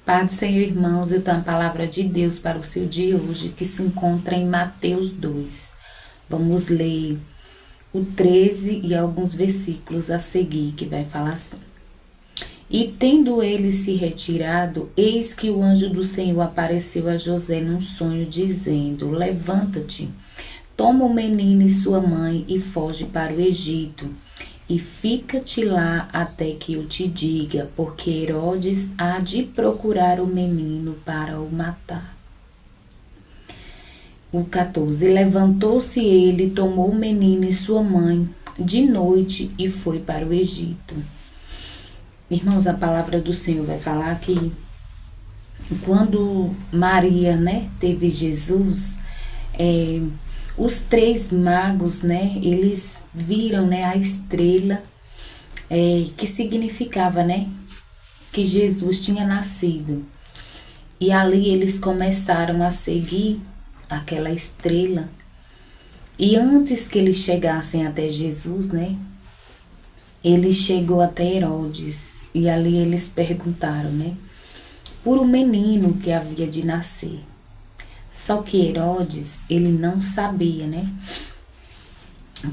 Paz do Senhor, irmãos, eu tenho a palavra de Deus para o seu dia hoje, que se encontra em Mateus 2. Vamos ler o 13 e alguns versículos a seguir, que vai falar assim. E tendo ele se retirado, eis que o anjo do Senhor apareceu a José num sonho, dizendo: Levanta-te, toma o menino e sua mãe e foge para o Egito. E fica-te lá até que eu te diga, porque Herodes há de procurar o menino para o matar. O 14. Levantou-se ele, tomou o menino e sua mãe de noite e foi para o Egito. Irmãos, a palavra do Senhor vai falar que quando Maria, teve Jesus, os três magos, eles viram, a estrela, que significava, que Jesus tinha nascido. E ali eles começaram a seguir aquela estrela. E antes que eles chegassem até Jesus, ele chegou até Herodes. E ali eles perguntaram, por um menino que havia de nascer. Só que Herodes, ele não sabia,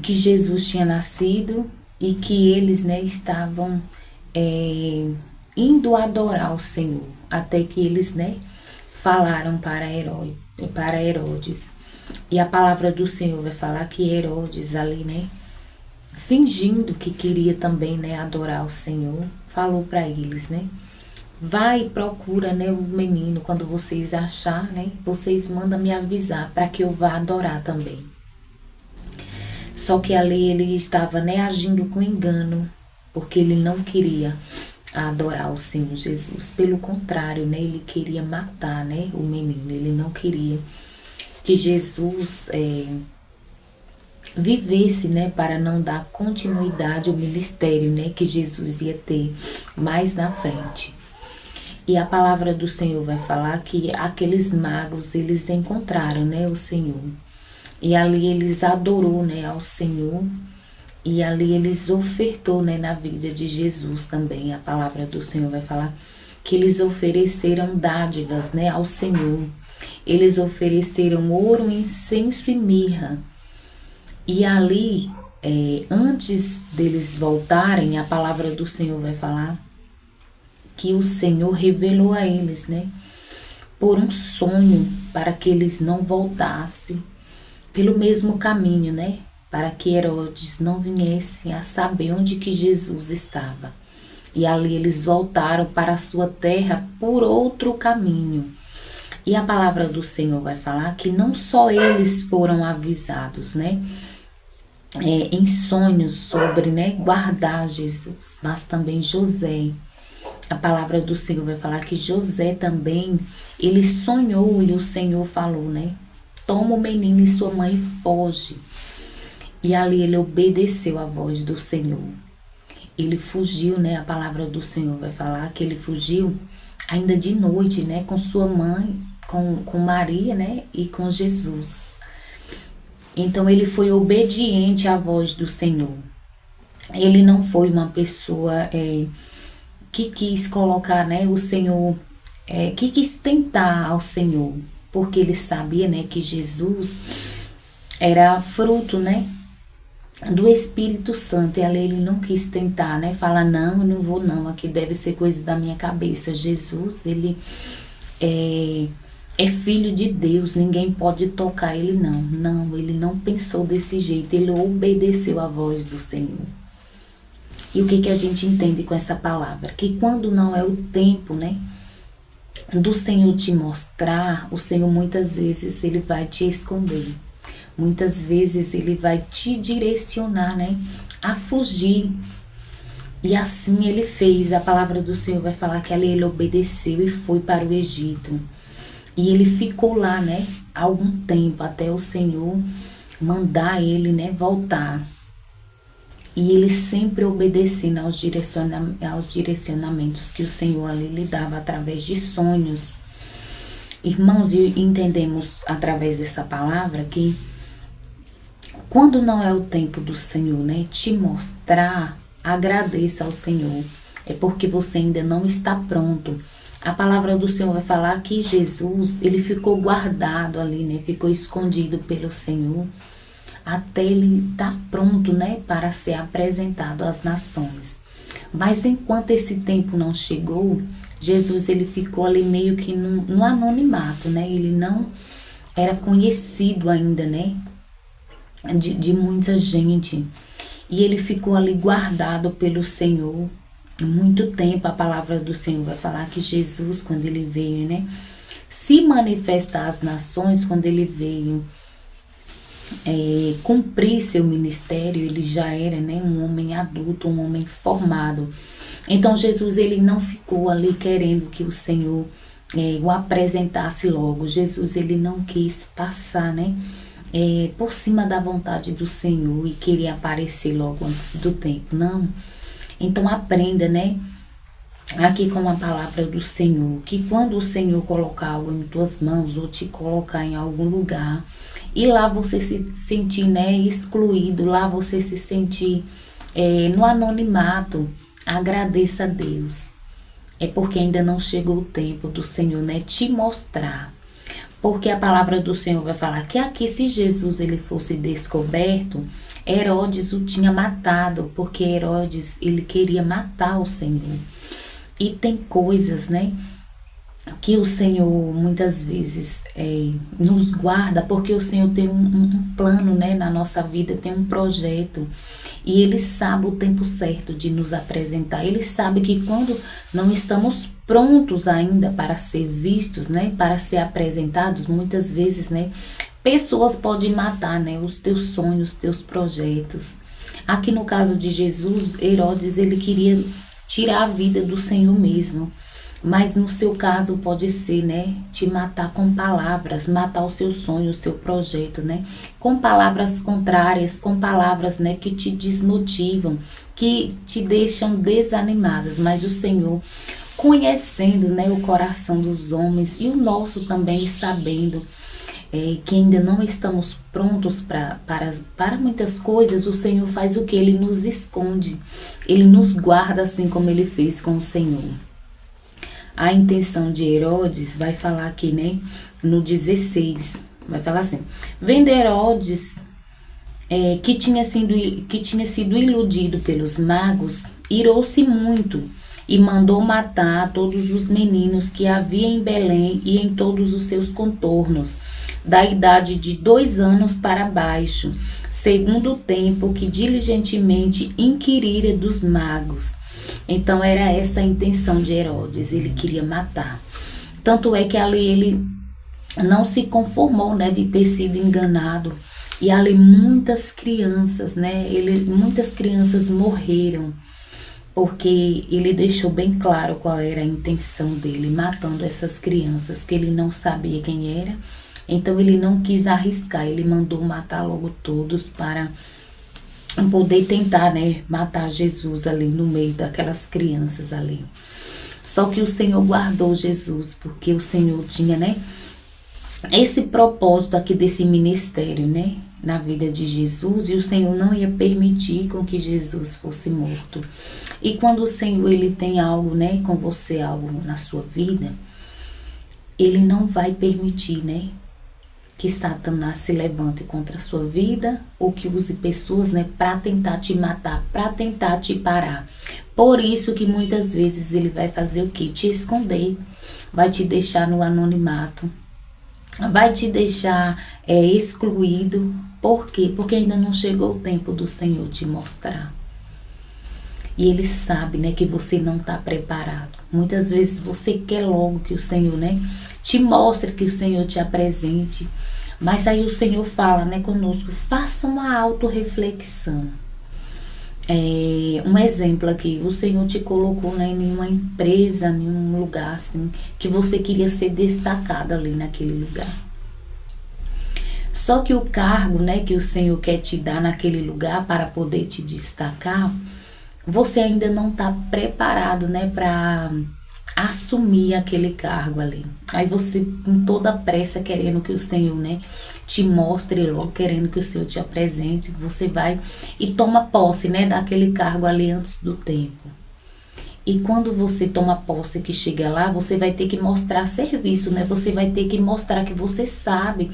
que Jesus tinha nascido e que eles, estavam indo adorar o Senhor. Até que eles, falaram para Herodes. E a palavra do Senhor vai falar que Herodes ali, fingindo que queria também, adorar o Senhor, falou para eles, vai e procura, o menino. Quando vocês achar, vocês mandam me avisar para que eu vá adorar também. Só que ali ele estava, agindo com engano, porque ele não queria adorar o Senhor Jesus. Pelo contrário, ele queria matar, o menino. Ele não queria que Jesus vivesse, para não dar continuidade ao ministério, que Jesus ia ter mais na frente. E a palavra do Senhor vai falar que aqueles magos, eles encontraram, o Senhor. E ali eles adorou, ao Senhor. E ali eles ofertou, na vida de Jesus também. A palavra do Senhor vai falar que eles ofereceram dádivas, ao Senhor. Eles ofereceram ouro, incenso e mirra. E ali, antes deles voltarem, a palavra do Senhor vai falar que o Senhor revelou a eles, por um sonho, para que eles não voltassem pelo mesmo caminho, para que Herodes não viesse a saber onde que Jesus estava. E ali eles voltaram para a sua terra por outro caminho. E a palavra do Senhor vai falar que não só eles foram avisados, em sonhos sobre, guardar Jesus, mas também José. A palavra do Senhor vai falar que José também, ele sonhou e o Senhor falou, toma o menino e sua mãe e foge. E ali ele obedeceu a voz do Senhor. Ele fugiu, a palavra do Senhor vai falar que ele fugiu ainda de noite, com sua mãe, com Maria, e com Jesus. Então ele foi obediente à voz do Senhor. Ele não foi uma pessoa que quis colocar, o Senhor, que quis tentar ao Senhor, porque ele sabia, que Jesus era fruto, do Espírito Santo. E ali ele não quis tentar, falar, não, eu não vou não, aqui deve ser coisa da minha cabeça. Jesus, ele é filho de Deus, ninguém pode tocar ele não. Não, ele não pensou desse jeito, ele obedeceu à voz do Senhor. E o que a gente entende com essa palavra? Que quando não é o tempo, do Senhor te mostrar, o Senhor muitas vezes ele vai te esconder. Muitas vezes ele vai te direcionar, a fugir. E assim ele fez. A palavra do Senhor vai falar que ali ele obedeceu e foi para o Egito. E ele ficou lá, algum tempo, até o Senhor mandar ele, voltar. E ele sempre obedecendo aos direcionamentos que o Senhor ali lhe dava através de sonhos. Irmãos, e entendemos através dessa palavra que quando não é o tempo do Senhor, te mostrar, agradeça ao Senhor. é porque você ainda não está pronto. A palavra do Senhor vai falar que Jesus, ele ficou guardado ali, né? Ficou escondido pelo Senhor até ele estar pronto, né? Para ser apresentado às nações. Mas enquanto esse tempo não chegou, Jesus ele ficou ali meio que no anonimato, né? Ele não era conhecido ainda, né? De muita gente. E ele ficou ali guardado pelo Senhor muito tempo. A palavra do Senhor vai falar que Jesus, quando ele veio, né, se manifestar às nações, quando ele veio cumprir seu ministério, ele já era, né, um homem adulto, um homem formado. Então Jesus ele não ficou ali querendo que o Senhor o apresentasse logo. Jesus ele não quis passar, né, por cima da vontade do Senhor e querer aparecer logo antes do tempo. Não. Então aprenda, né, aqui com a palavra do Senhor, que quando o Senhor colocar algo em tuas mãos ou te colocar em algum lugar, e lá você se sentir, né, excluído, lá você se sentir no anonimato, agradeça a Deus. É porque ainda não chegou o tempo do Senhor, né, te mostrar. Porque a palavra do Senhor vai falar que aqui, se Jesus ele fosse descoberto, Herodes o tinha matado, porque Herodes ele queria matar o Senhor. E tem coisas, né, que o Senhor muitas vezes nos guarda, porque o Senhor tem um plano, né, na nossa vida, tem um projeto. E Ele sabe o tempo certo de nos apresentar. Ele sabe que quando não estamos prontos ainda para ser vistos, né, para ser apresentados, muitas vezes, né, pessoas podem matar, né, os teus sonhos, os teus projetos. Aqui no caso de Jesus, Herodes, ele queria tirar a vida do Senhor mesmo. Mas no seu caso pode ser, né, te matar com palavras, matar o seu sonho, o seu projeto, né, com palavras contrárias, com palavras, né, que te desmotivam, que te deixam desanimadas. Mas o Senhor, conhecendo, né, o coração dos homens e o nosso também, sabendo que ainda não estamos prontos para muitas coisas, o Senhor faz o que? Ele nos esconde, Ele nos guarda assim como Ele fez com o Senhor. A intenção de Herodes vai falar aqui, né, no 16, vai falar assim: vendo Herodes que tinha sido iludido pelos magos, irou-se muito e mandou matar todos os meninos que havia em Belém e em todos os seus contornos, da idade de 2 anos para baixo, segundo o tempo que diligentemente inquirira dos magos. Então era essa a intenção de Herodes, ele queria matar. Tanto é que ali ele não se conformou, né, de ter sido enganado. E ali muitas crianças, né, muitas crianças morreram, porque ele deixou bem claro qual era a intenção dele, matando essas crianças, que ele não sabia quem era. Então ele não quis arriscar, ele mandou matar logo todos para poder tentar, né, matar Jesus ali no meio daquelas crianças ali. Só que o Senhor guardou Jesus, porque o Senhor tinha, né, esse propósito aqui desse ministério, né, na vida de Jesus, e o Senhor não ia permitir com que Jesus fosse morto. E quando o Senhor ele tem algo, né, com você, algo na sua vida, ele não vai permitir, né, que Satanás se levante contra a sua vida ou que use pessoas, né, para tentar te matar, para tentar te parar. Por isso que muitas vezes ele vai fazer o quê? Te esconder, vai te deixar no anonimato, vai te deixar excluído. Por quê? Porque ainda não chegou o tempo do Senhor te mostrar. E ele sabe, né, que você não está preparado. Muitas vezes você quer logo que o Senhor, né, te mostre, que o Senhor te apresente. Mas aí o Senhor fala, né, conosco, faça uma autorreflexão. Um exemplo aqui, o Senhor te colocou, né, em uma empresa, em um lugar assim, que você queria ser destacado ali naquele lugar. Só que o cargo, né, que o Senhor quer te dar naquele lugar para poder te destacar, você ainda não está preparado, né, para assumir aquele cargo ali. Aí você, com toda a pressa, querendo que o Senhor, né, te mostre logo, querendo que o Senhor te apresente, você vai e toma posse, né, daquele cargo ali antes do tempo. E quando você toma posse que chega lá, você vai ter que mostrar serviço, né? Você vai ter que mostrar que você sabe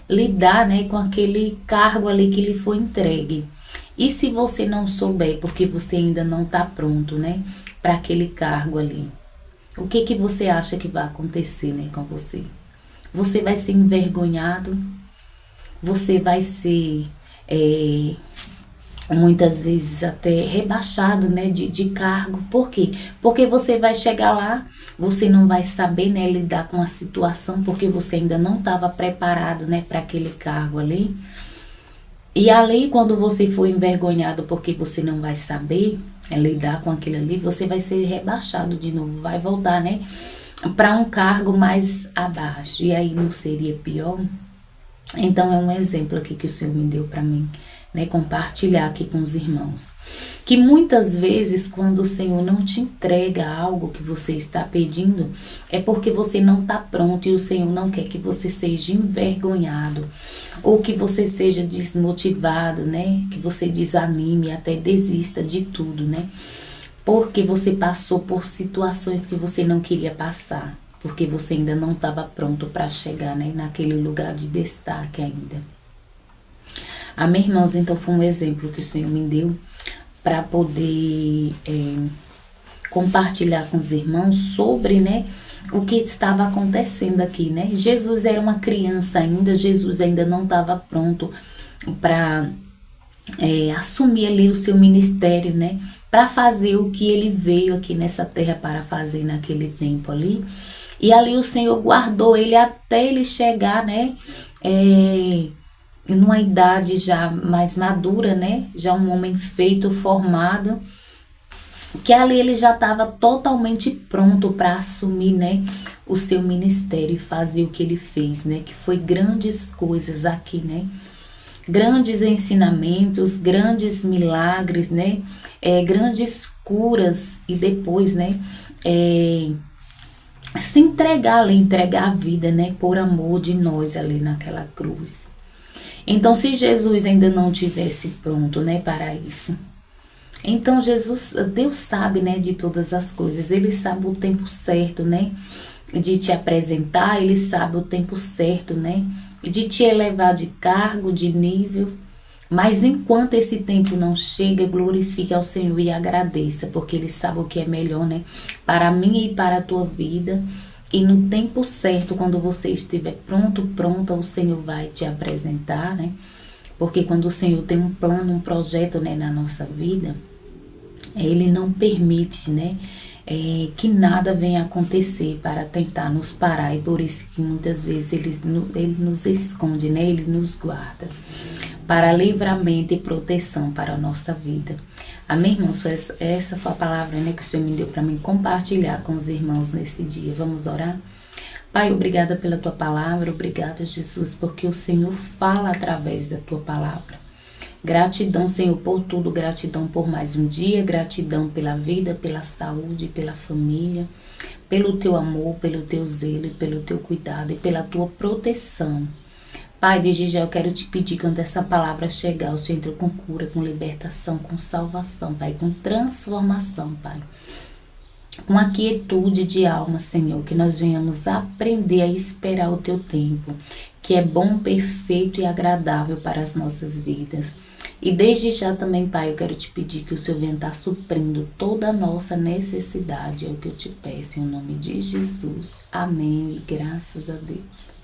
lidar, né, com aquele cargo ali que lhe foi entregue. E se você não souber, porque você ainda não está pronto, né, para aquele cargo ali, o que que você acha que vai acontecer, né, com você? Você vai ser envergonhado, você vai ser muitas vezes até rebaixado, né, de cargo. Por quê? Porque você vai chegar lá, você não vai saber, né, lidar com a situação, porque você ainda não estava preparado, né, para aquele cargo ali. E ali, quando você for envergonhado porque você não vai saber lidar com aquilo ali, você vai ser rebaixado de novo, vai voltar, né, para um cargo mais abaixo. E aí não seria pior? Então é um exemplo aqui que o Senhor me deu para mim, né, compartilhar aqui com os irmãos. Que muitas vezes quando o Senhor não te entrega algo que você está pedindo, é porque você não está pronto e o Senhor não quer que você seja envergonhado ou que você seja desmotivado, né, que você desanime, até desista de tudo, né, porque você passou por situações que você não queria passar, porque você ainda não estava pronto para chegar, né, naquele lugar de destaque ainda. Amém, irmãos? Então foi um exemplo que o Senhor me deu para poder compartilhar com os irmãos sobre, né, o que estava acontecendo aqui, né? Jesus era uma criança ainda, Jesus ainda não estava pronto para assumir ali o seu ministério, né? Para fazer o que ele veio aqui nessa terra para fazer naquele tempo ali. E ali o Senhor guardou ele até ele chegar, né? Numa idade já mais madura, né? Já um homem feito, formado, que ali ele já estava totalmente pronto para assumir, né, o seu ministério e fazer o que ele fez, né? Que foi grandes coisas aqui, né? Grandes ensinamentos, grandes milagres, né? Grandes curas e depois, né? Se entregar ali, entregar a vida, né? Por amor de nós ali naquela cruz. Então, se Jesus ainda não tivesse pronto, né, para isso, então Deus sabe, né, de todas as coisas. Ele sabe o tempo certo, né, de te apresentar. Ele sabe o tempo certo, né, de te elevar de cargo, de nível. Mas enquanto esse tempo não chega, glorifique ao Senhor e agradeça, porque Ele sabe o que é melhor, né, para mim e para a tua vida. E no tempo certo, quando você estiver pronta, o Senhor vai te apresentar, né? Porque quando o Senhor tem um plano, um projeto, né, na nossa vida, Ele não permite, né, que nada venha acontecer para tentar nos parar. E por isso que muitas vezes Ele nos esconde, né? Ele nos guarda para livramento e proteção para a nossa vida. Amém, irmãos? Essa foi a palavra, né, que o Senhor me deu para mim compartilhar com os irmãos nesse dia. Vamos orar? Pai, obrigada pela tua palavra, obrigada, Jesus, porque o Senhor fala através da tua palavra. Gratidão, Senhor, por tudo, gratidão por mais um dia, gratidão pela vida, pela saúde, pela família, pelo teu amor, pelo teu zelo, pelo teu cuidado e pela tua proteção. Pai, desde já eu quero te pedir, quando essa palavra chegar, o Senhor entra com cura, com libertação, com salvação, Pai, com transformação, Pai. Com a quietude de alma, Senhor, que nós venhamos aprender a esperar o teu tempo, que é bom, perfeito e agradável para as nossas vidas. E desde já também, Pai, eu quero te pedir que o Senhor venha estar suprindo toda a nossa necessidade, é o que eu te peço, em nome de Jesus. Amém e graças a Deus.